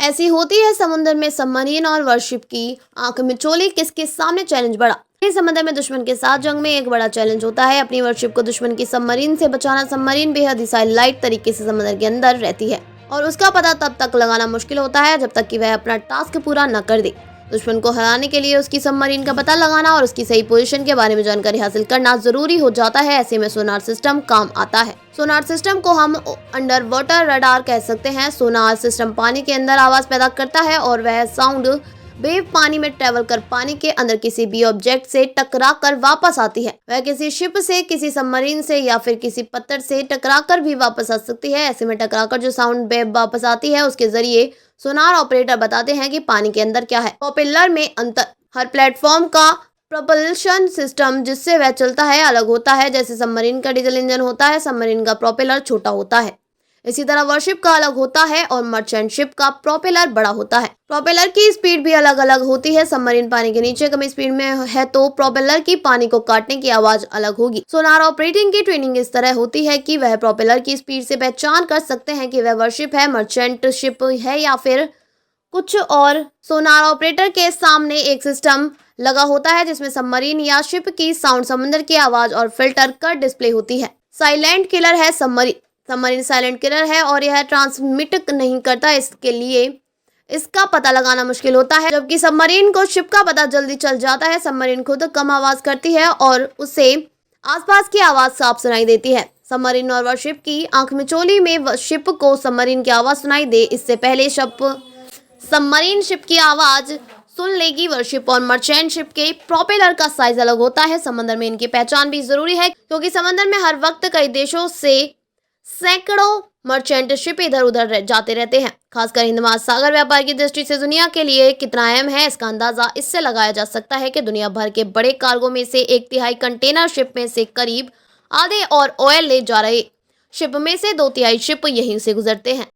ऐसी होती है समुद्र में सबमरीन और वॉरशिप की आंख मिचौली। किसके सामने चैलेंज बड़ा? समुद्र में दुश्मन के साथ जंग में एक बड़ा चैलेंज होता है अपनी वॉरशिप को दुश्मन की सबमरीन से बचाना। सबमरीन बेहद ही साइलाइट तरीके से समुद्र के अंदर रहती है और उसका पता तब तक लगाना मुश्किल होता है जब तक कि वह अपना टास्क पूरा न कर दे। दुश्मन को हराने के लिए उसकी सबमरीन का पता लगाना और उसकी सही पोजीशन के बारे में जानकारी हासिल करना जरूरी हो जाता है। ऐसे में सोनार सिस्टम काम आता है। सोनार सिस्टम को हम अंडर वाटर रडार कह सकते हैं। सोनार सिस्टम पानी के अंदर आवाज पैदा करता है और वह साउंड वेव पानी में ट्रेवल कर पानी के अंदर किसी भी ऑब्जेक्ट से टकरा कर वापस आती है। वह किसी शिप से, किसी सबमरीन से या फिर किसी पत्थर से टकरा कर भी वापस आ सकती है। ऐसे में टकराकर जो साउंड वेव वापस आती है उसके जरिए सोनार ऑपरेटर बताते हैं कि पानी के अंदर क्या है। प्रोपेलर में अंतर। हर प्लेटफॉर्म का प्रोपल्शन सिस्टम जिससे वह चलता है अलग होता है। जैसे सबमरीन का डीजल इंजन होता है, सबमरीन का प्रोपेलर छोटा होता है। इसी तरह वॉरशिप का अलग होता है और मर्चेंट शिप का प्रोपेलर बड़ा होता है। प्रोपेलर की स्पीड भी अलग अलग होती है। सबमरीन पानी के नीचे कम स्पीड में है तो प्रोपेलर की पानी को काटने की आवाज अलग होगी। सोनार ऑपरेटिंग की ट्रेनिंग इस तरह होती है कि वह प्रोपेलर की स्पीड से पहचान कर सकते हैं कि वह वॉरशिप है, मर्चेंट शिप है या फिर कुछ और। सोनार ऑपरेटर के सामने एक सिस्टम लगा होता है जिसमें सबमरीन या शिप की साउंड, समुद्र की आवाज और फिल्टर कर डिस्प्ले होती है। साइलेंट किलर है सबमरीन। सबमरीन साइलेंट किलर है और यह ट्रांसमिट नहीं करता, इसके लिए इसका पता लगाना मुश्किल होता है। जबकि सबमरीन को शिप का पता जल्दी चल जाता है। सबमरीन खुद कम आवाज करती है और उसे आसपास की आवाज साफ सुनाई देती है। सबमरीन और वॉरशिप की आंख मिचौली में शिप को सबमरीन की आवाज सुनाई दे इससे पहले सबमरीन शिप की आवाज सुन लेगी। वॉरशिप और मर्चेंट शिप के प्रोपेलर का साइज अलग होता है। समंदर में इनकी पहचान भी जरूरी है क्योंकि समंदर में हर वक्त कई देशों से सैकड़ों मर्चेंट शिप इधर उधर जाते रहते हैं। खासकर हिंद महासागर व्यापार की दृष्टि से दुनिया के लिए कितना अहम है इसका अंदाजा इससे लगाया जा सकता है कि दुनिया भर के बड़े कार्गो में से 1/3 कंटेनर शिप में से करीब आधे और ऑयल ले जा रहे शिप में से 2/3 शिप यहीं से गुजरते हैं।